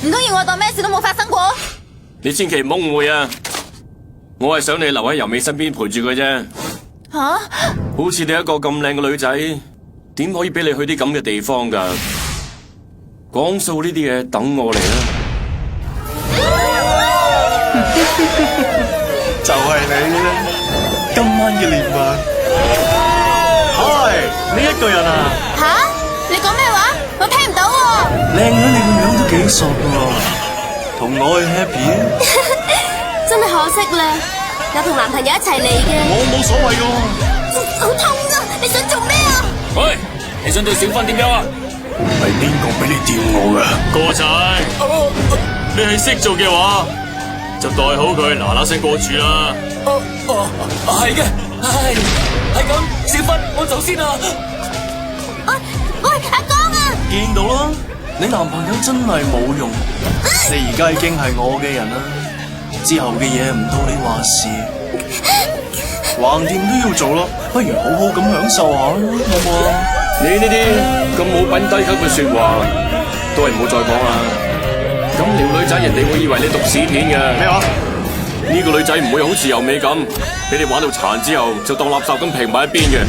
唔通要我當咩事都冇發生過？你千祈唔好誤會啊！我係想你留喺由美身邊陪住佢啫。吓？好似你一個咁靚嘅女仔，點可以俾你去啲咁嘅地方噶？講數呢啲嘢等我嚟啦。就係你啦！今晚嘅獵物。嗨，呢一個人啊？吓？你講咩話？我聽唔到喎。靚女，你個樣都幾索噶，同我去 happy 啊！真係可惜啦，有同男朋友一齊嚟嘅。我冇所謂噶。好痛啊！你想做咩啊？喂，你想對小芬點樣啊？係邊個俾你掂我噶？哥仔，你係識做嘅話，就代好佢，嗱嗱聲過住啦。係嘅，係咁，小芬，我走先啦。喂，阿江啊！見到啦，你男朋友真係冇用，你而家已經係我嘅人啦，之後嘅嘢唔到你話事，橫掂都要做咯，不如好好咁享受下啦，好唔好啊？你呢啲咁冇品低級嘅說話，都係唔好再講啦。咁撩女仔，人哋會以為你讀屎片嘅。咩話？呢個女仔唔會好似由美咁，俾你玩到殘之後就當垃圾咁平埋一邊嘅。